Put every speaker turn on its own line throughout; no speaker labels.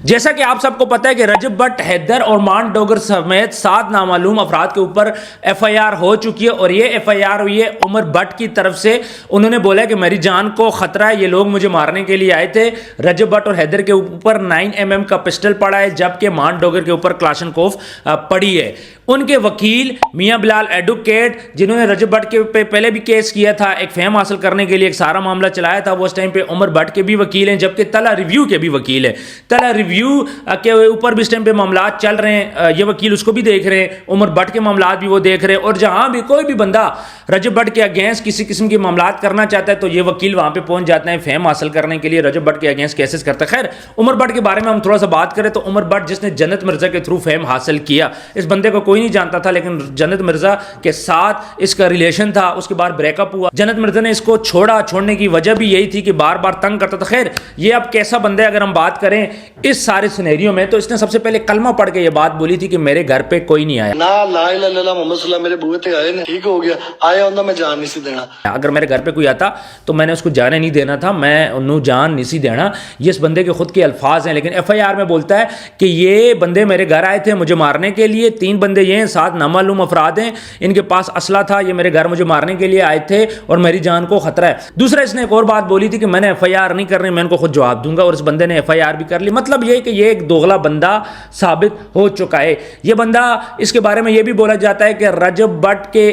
जैसा कि आप सबको पता है कि रजब भट्ट, हैदर और मान डोगर समेत 7 नामालूम अफराद के ऊपर FIR हो चुकी है और ये FIR हुई है उमर भट्ट की तरफ से। उन्होंने बोला कि मेरी जान को खतरा है, ये लोग मुझे मारने के लिए आए थे। रजब भट्ट और हैदर के ऊपर 9mm का पिस्टल पड़ा है, जबकि मान डोगर के ऊपर क्लाशनकोफ पड़ी है। उनके वकील मियां बिलाल एडवोकेट, जिन्होंने रजब भट्ट के पहले भी केस किया था, एक फेम हासिल करने के लिए एक सारा मामला चलाया था, वो उस टाइम पे उमर भट्ट के भी वकील हैं, जबकि तला रिव्यू के भी वकील हैं। तला रिव्यू के ऊपर भी इस टाइम पे मामला चल रहे हैं, ये वकील उसको भी देख रहे हैं, उमर भट्ट के मामला भी वो देख रहे हैं। और जहां भी कोई भी बंदा रजब भट्ट के अगेंस्ट किसी किस्म के मामला करना चाहता है तो ये वकील वहां पे पहुंच जाते हैं फेम हासिल करने के लिए, रजब भट्ट के अगेंस्ट केसेस करता है। खैर, उमर भट्ट के बारे में हम थोड़ा सा बात करें तो उमर भट्ट जिसने जन्नत मिर्जा के थ्रू फेम हासिल किया, इस बंदे को कोई नहीं जानता था, लेकिन जन्नत मिर्जा के साथ इसका रिलेशन था। उसके बाद ब्रेकअप हुआ, जन्नत मिर्जा ने इसको छोड़ने की वजह भी यही थी कि बार बार तंग करता था। खैर, ये अब कैसा बंदा है अगर हम बात करें इस सारे सिनेरियो में, तो इसने सबसे पहले कलमा पढ़ के ये बात बोली थी कि मेरे घर पे कोई नहीं आया
ना, ला इलाहा इल्लल्लाह मुहम्मद सल्लल्लाहु मेरे बूहे ते आए ने, ठीक हो गया, आया होंदा मैं जान नहीं सी देना।
अगर मेरे घर पे कोई आता तो मैंने उसको जाने नहीं देना था, मैं उन्हें जान नहीं सी देना। ये इस बंदे के खुद के अल्फाज हैं, लेकिन FIR में बोलता है कि ये बंदे मेरे घर आए थे मुझे मारने के लिए। 3 बंदे ये हैं, 7 नामालूम अफराद हैं, इनके पास असला था, ये मेरे घर मुझे मारने के लिए आए थे और मेरी जान को खतरा है। दूसरा, इसने एक और बात बोली थी कि मैंने FIR नहीं करनी, मैं इनको खुद जवाब दूंगा, और इस बंदे ने FIR भी कर ली। मतलब ये कि ये एक दोगला बंदा साबित हो चुका है। ये बंदा, इसके बारे में ये भी बोला जाता है कि रजब भट्ट के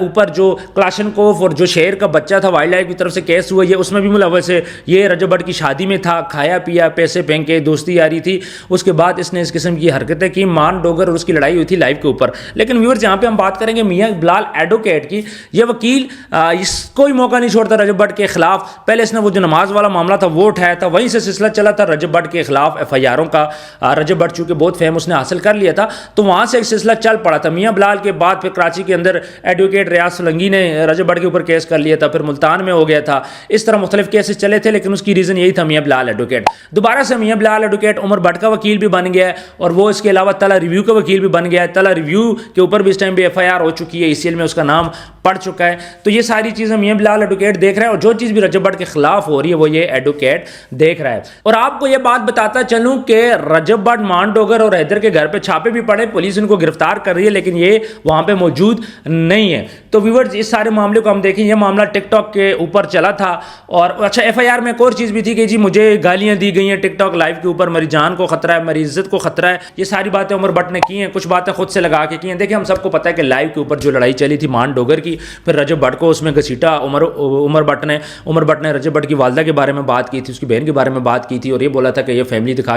ऊपर जो क्लाशनकोफ और जो शेर का बच्चा था वाइल्ड लाइफ की तरफ से केस हुआ, ये उसमें भी मुलव्वस है। ये रजब भट्ट की शादी में था, खाया पिया, पैसे फेंके, दोस्ती यारी थी। उसके बाद इसने इस किस्म की हरकतें की, मान डोगर और उसकी लड़ाई हुई थी लाइव के ऊपर। लेकिन व्यूअर्स, यहाँ पे हम बात करेंगे मियां बिलाल एडवोकेट की। ये वकील इसको ही मौका नहीं छोड़ता रजब भट्ट के खिलाफ। पहले इसने वो जो नमाज वाला मामला था वो उठाया था, वहीं से सिलसिला चला था रजब भट्ट के खिलाफ FIRों का। रजब भट्ट चूंकि बहुत फेम उसने हासिल कर लिया था, तो वहां से एक सिलसिला चल पड़ा था। मियां बिलाल के बाद फिर कराची के अंदर एडवोकेट रियाज सोलंकी ने रजब भट्ट के ऊपर केस कर लिया था, फिर मुल्तान में हो गया था। इस तरह मुख्तलिफ केसेस चले थे, लेकिन उसकी रीजन यही था मियां बिलाल एडवोकेट। दोबारा से मियां बिलाल एडवोकेट उमर भट्ट का वकील भी बन गया है, और वो इसके अलावा तला रिव्यू का वकील भी बन गया है। तला रिव्यू के ऊपर भी इस टाइम भी FIR हो चुकी है, ECL में उसका नाम पड़ चुका है। तो ये सारी चीजें मियां बिलाल एडवोकेट देख रहा है, और जो चीज भी रजब भट्ट के खिलाफ हो रही है वो ये एडवोकेट देख रहा है। और आपको ये बात बताता चलूं कि रजब भट्ट, मान डोगर और हैदर के घर पे छापे भी पड़े, पुलिस इनको गिरफ्तार कर रही है, लेकिन ये वहां पे मौजूद नहीं है। तो व्यूअर्स, इस सारे मामले को हम देखें, ये मामला टिकटॉक के ऊपर चला था। और अच्छा, FIR में एक और चीज भी थी कि जी मुझे गालियां दी गई हैं टिकटॉक लाइव के ऊपर, मेरी जान को खतरा है, मेरी इज्जत को खतरा है। ये सारी बातें उमर भट्ट ने की हैं, कुछ बातें खुद से लगा के की हैं। देखिए, हम सबको पता है कि लाइव के ऊपर जो लड़ाई चली थी मान डोगर की, फिर रजब भट्ट को उसमें घसीटा उमर भट्ट ने रजब भट्ट की वालदा के बारे में बात की थी, उसकी बहन के बारे में बात की थी, और ये बोला था कि ये फैमिली दिखा